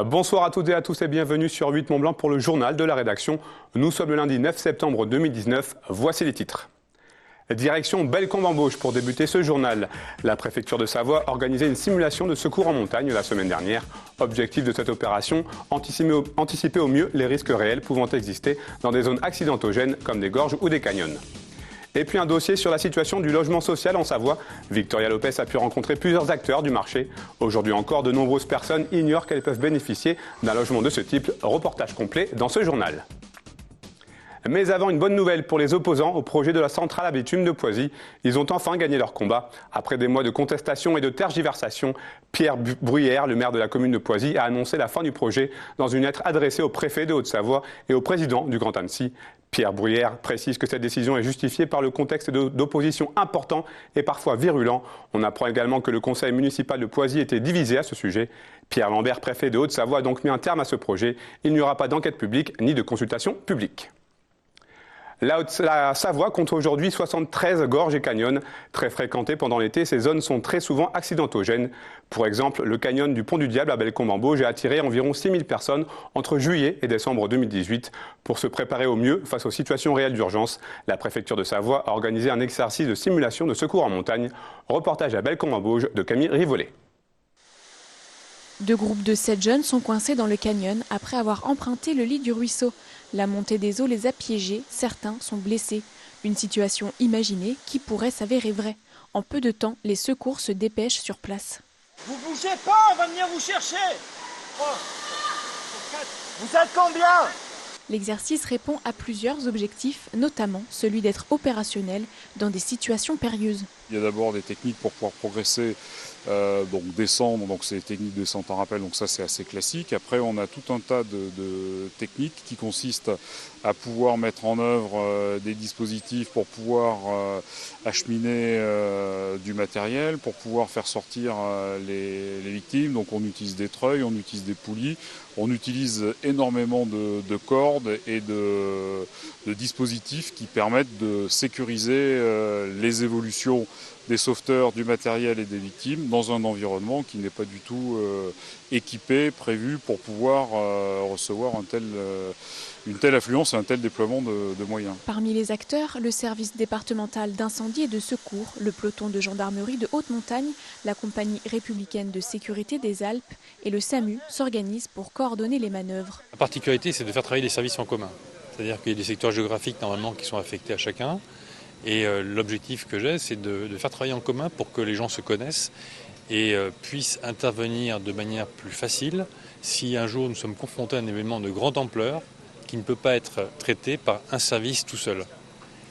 Bonsoir à toutes et à tous et bienvenue sur 8 Mont Blanc pour le journal de la rédaction. Nous sommes le lundi 9 septembre 2019. Voici les titres. Direction Bellecombe-Embauche pour débuter ce journal. La préfecture de Savoie a organisé une simulation de secours en montagne la semaine dernière. Objectif de cette opération, anticiper au mieux les risques réels pouvant exister dans des zones accidentogènes comme des gorges ou des canyons. Et puis un dossier sur la situation du logement social en Savoie. Victoria Lopez a pu rencontrer plusieurs acteurs du marché. Aujourd'hui encore, de nombreuses personnes ignorent qu'elles peuvent bénéficier d'un logement de ce type. Reportage complet dans ce journal. Mais avant, une bonne nouvelle pour les opposants au projet de la centrale à bitume de Poisy. Ils ont enfin gagné leur combat. Après des mois de contestation et de tergiversation, Pierre Bruyère, le maire de la commune de Poisy, a annoncé la fin du projet dans une lettre adressée au préfet de Haute-Savoie et au président du Grand Annecy. Pierre Bruyère précise que cette décision est justifiée par le contexte d'opposition important et parfois virulent. On apprend également que le conseil municipal de Poisy était divisé à ce sujet. Pierre Lambert, préfet de Haute-Savoie, a donc mis un terme à ce projet. Il n'y aura pas d'enquête publique ni de consultation publique. La Savoie compte aujourd'hui 73 gorges et canyons. Très fréquentés pendant l'été, ces zones sont très souvent accidentogènes. Pour exemple, le canyon du Pont du Diable à Bellecombe-Embauche a attiré environ 6000 personnes entre juillet et décembre 2018. Pour se préparer au mieux face aux situations réelles d'urgence, la préfecture de Savoie a organisé un exercice de simulation de secours en montagne. Reportage à Bellecombe-Embauche de Camille Rivollet. Deux groupes de 7 jeunes sont coincés dans le canyon après avoir emprunté le lit du ruisseau. La montée des eaux les a piégés, certains sont blessés. Une situation imaginée qui pourrait s'avérer vraie. En peu de temps, les secours se dépêchent sur place. Vous bougez pas, on va venir vous chercher. Vous êtes combien? L'exercice répond à plusieurs objectifs, notamment celui d'être opérationnel dans des situations périlleuses. Il y a d'abord des techniques pour pouvoir progresser, donc descendre, donc c'est des techniques de descente en rappel, donc ça c'est assez classique. Après on a tout un tas de techniques qui consistent à pouvoir mettre en œuvre des dispositifs pour pouvoir acheminer du matériel, pour pouvoir faire sortir les victimes. Donc on utilise des treuils, on utilise des poulies, on utilise énormément de cordes et de dispositifs qui permettent de sécuriser les évolutions des sauveteurs, du matériel et des victimes dans un environnement qui n'est pas du tout équipé, prévu pour pouvoir recevoir une telle affluence et un tel déploiement de moyens. Parmi les acteurs, le service départemental d'incendie et de secours, le peloton de gendarmerie de haute montagne, la compagnie républicaine de sécurité des Alpes et le SAMU s'organisent pour coordonner les manœuvres. La particularité, c'est de faire travailler les services en commun. C'est-à-dire qu'il y a des secteurs géographiques normalement qui sont affectés à chacun. Et l'objectif que j'ai, c'est de faire travailler en commun pour que les gens se connaissent et puissent intervenir de manière plus facile si un jour nous sommes confrontés à un événement de grande ampleur qui ne peut pas être traité par un service tout seul.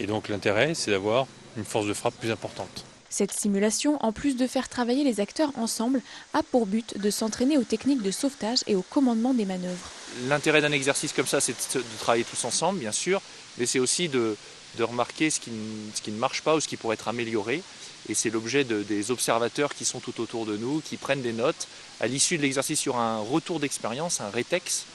Et donc l'intérêt, c'est d'avoir une force de frappe plus importante. Cette simulation, en plus de faire travailler les acteurs ensemble, a pour but de s'entraîner aux techniques de sauvetage et au commandement des manœuvres. L'intérêt d'un exercice comme ça, c'est de travailler tous ensemble, bien sûr, mais c'est aussi de remarquer ce qui ne marche pas ou ce qui pourrait être amélioré. Et c'est l'objet des observateurs qui sont tout autour de nous, qui prennent des notes. À l'issue de l'exercice, il y aura un retour d'expérience, un rétex.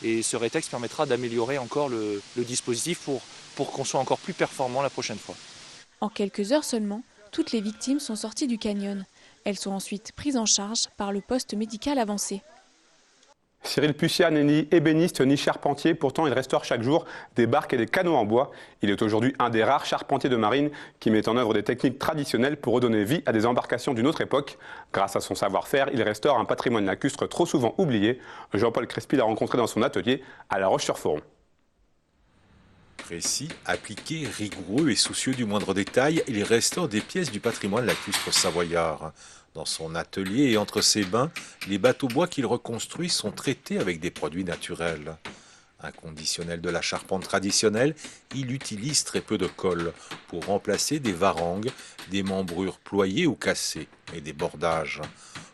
Et ce rétex permettra d'améliorer encore le dispositif pour qu'on soit encore plus performant la prochaine fois. En quelques heures seulement, toutes les victimes sont sorties du canyon. Elles sont ensuite prises en charge par le poste médical avancé. Cyril Pucia n'est ni ébéniste ni charpentier, pourtant il restaure chaque jour des barques et des canots en bois. Il est aujourd'hui un des rares charpentiers de marine qui met en œuvre des techniques traditionnelles pour redonner vie à des embarcations d'une autre époque. Grâce à son savoir-faire, il restaure un patrimoine lacustre trop souvent oublié. Jean-Paul Crespi l'a rencontré dans son atelier à La Roche-sur-Foron. Précis, appliqué, rigoureux et soucieux du moindre détail, il restaure des pièces du patrimoine lacustre savoyard. Dans son atelier et entre ses bains, les bateaux bois qu'il reconstruit sont traités avec des produits naturels. Inconditionnel de la charpente traditionnelle, il utilise très peu de colle pour remplacer des varangues, des membrures ployées ou cassées et des bordages.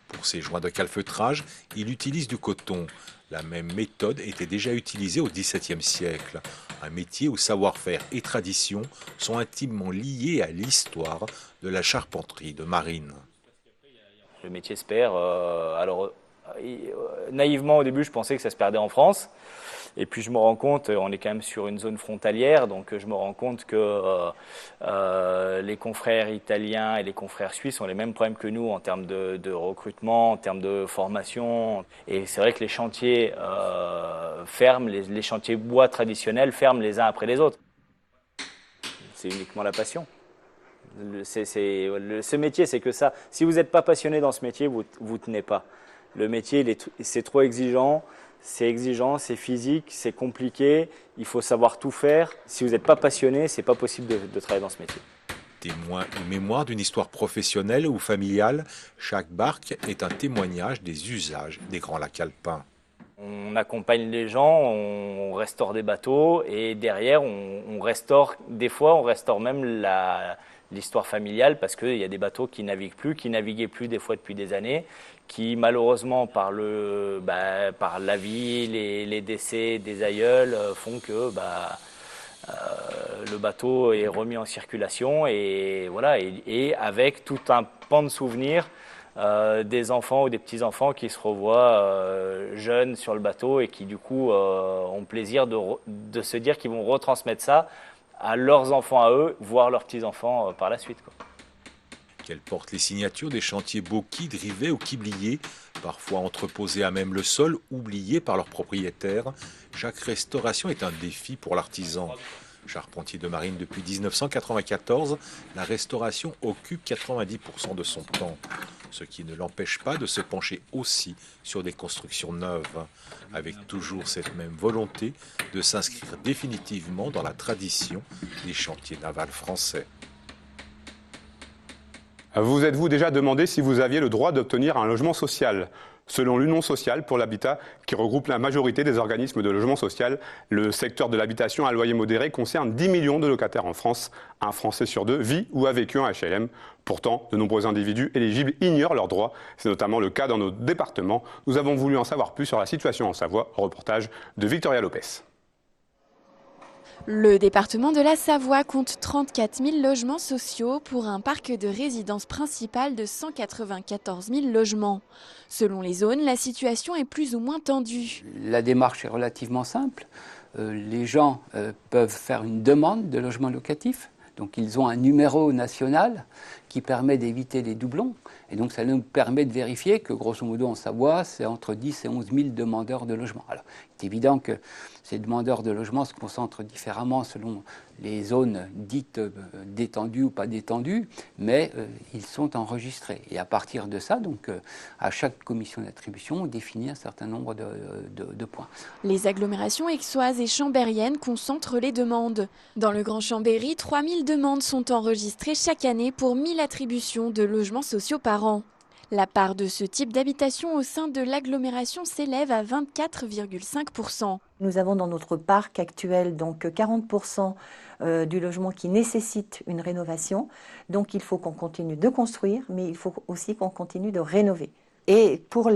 Pour ses joints de calfeutrage, il utilise du coton. La même méthode était déjà utilisée au XVIIe siècle. Un métier où savoir-faire et tradition sont intimement liés à l'histoire de la charpenterie de marine. Le métier se perd, alors naïvement au début je pensais que ça se perdait en France. Et puis je me rends compte, on est quand même sur une zone frontalière, donc je me rends compte que les confrères italiens et les confrères suisses ont les mêmes problèmes que nous en termes de recrutement, en termes de formation. Et c'est vrai que les chantiers ferment, les chantiers bois traditionnels ferment les uns après les autres. C'est uniquement la passion. Ce métier, c'est que ça. Si vous n'êtes pas passionné dans ce métier, vous ne tenez pas. Le métier, c'est trop exigeant. C'est exigeant, c'est physique, c'est compliqué, il faut savoir tout faire. Si vous n'êtes pas passionné, c'est pas possible de travailler dans ce métier. Témoin ou mémoire d'une histoire professionnelle ou familiale, chaque barque est un témoignage des usages des grands lacs alpins. On accompagne les gens, on restaure des bateaux et derrière on restaure, des fois on restaure même l'histoire familiale parce qu'il y a des bateaux qui naviguent plus, qui naviguaient plus des fois depuis des années, qui malheureusement par la vie, les décès des aïeuls font que le bateau est remis en circulation et voilà, et avec tout un pan de souvenirs des enfants ou des petits-enfants qui se revoient jeunes sur le bateau et qui du coup ont plaisir de se dire qu'ils vont retransmettre ça à leurs enfants à eux, voire leurs petits-enfants par la suite, quoi. Qu'elles portent les signatures des chantiers Boki, Drivet ou Quiblier, parfois entreposés à même le sol, oubliés par leurs propriétaires, chaque restauration est un défi pour l'artisan. Charpentier de marine depuis 1994, la restauration occupe 90% de son temps, ce qui ne l'empêche pas de se pencher aussi sur des constructions neuves, avec toujours cette même volonté de s'inscrire définitivement dans la tradition des chantiers navals français. Vous êtes-vous déjà demandé si vous aviez le droit d'obtenir un logement social ? Selon l'Union sociale pour l'habitat, qui regroupe la majorité des organismes de logement social, le secteur de l'habitation à loyer modéré concerne 10 millions de locataires en France. Un Français sur deux vit ou a vécu en HLM. Pourtant, de nombreux individus éligibles ignorent leurs droits. C'est notamment le cas dans nos départements. Nous avons voulu en savoir plus sur la situation en Savoie. Reportage de Victoria Lopez. Le département de la Savoie compte 34 000 logements sociaux pour un parc de résidence principale de 194 000 logements. Selon les zones, la situation est plus ou moins tendue. La démarche est relativement simple. Les gens peuvent faire une demande de logement locatif. Donc ils ont un numéro national qui permet d'éviter les doublons. Et donc ça nous permet de vérifier que grosso modo en Savoie, c'est entre 10 et 11 000 demandeurs de logement. Alors c'est évident que ces demandeurs de logement se concentrent différemment selon les zones dites détendues ou pas détendues, mais ils sont enregistrés. Et à partir de ça, donc, à chaque commission d'attribution, on définit un certain nombre de points. Les agglomérations aixoises et chambériennes concentrent les demandes. Dans le Grand Chambéry, 3 000 demandes sont enregistrées chaque année pour 1 000 attributions de logements sociaux par an. La part de ce type d'habitation au sein de l'agglomération s'élève à 24,5%. Nous avons dans notre parc actuel donc 40% du logement qui nécessite une rénovation. Donc il faut qu'on continue de construire, mais il faut aussi qu'on continue de rénover. Et pour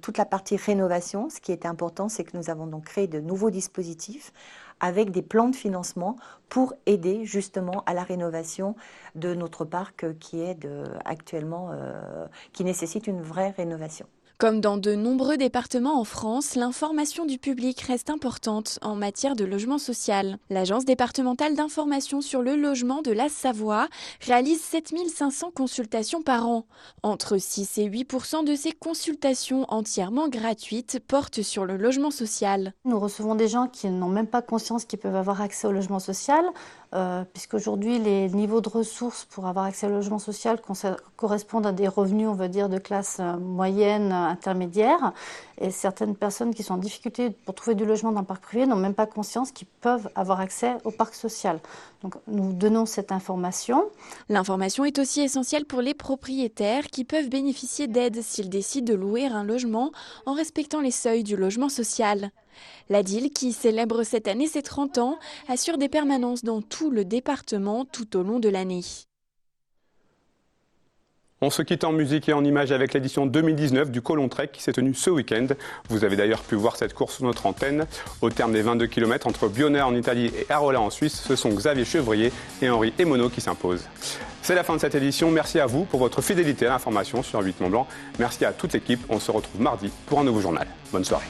toute la partie rénovation, ce qui est important, c'est que nous avons donc créé de nouveaux dispositifs avec des plans de financement pour aider justement à la rénovation de notre parc qui nécessite une vraie rénovation. Comme dans de nombreux départements en France, l'information du public reste importante en matière de logement social. L'Agence départementale d'information sur le logement de la Savoie réalise 7 500 consultations par an. Entre 6 et 8% de ces consultations entièrement gratuites portent sur le logement social. Nous recevons des gens qui n'ont même pas conscience qu'ils peuvent avoir accès au logement social, puisqu'aujourd'hui les niveaux de ressources pour avoir accès au logement social correspondent à des revenus, on va dire, de classe moyenne, intermédiaire. Et certaines personnes qui sont en difficulté pour trouver du logement dans le parc privé n'ont même pas conscience qu'ils peuvent avoir accès au parc social. Donc nous donnons cette information. L'information est aussi essentielle pour les propriétaires qui peuvent bénéficier d'aides s'ils décident de louer un logement en respectant les seuils du logement social. La DIL, qui célèbre cette année ses 30 ans, assure des permanences dans tout le département tout au long de l'année. On se quitte en musique et en images avec l'édition 2019 du Colon Trek qui s'est tenue ce week-end. Vous avez d'ailleurs pu voir cette course sur notre antenne. Au terme des 22 km entre Bionna en Italie et Arola en Suisse, ce sont Xavier Chevrier et Henri Emono qui s'imposent. C'est la fin de cette édition. Merci à vous pour votre fidélité à l'information sur 8 Mont Blanc. Merci à toute l'équipe. On se retrouve mardi pour un nouveau journal. Bonne soirée.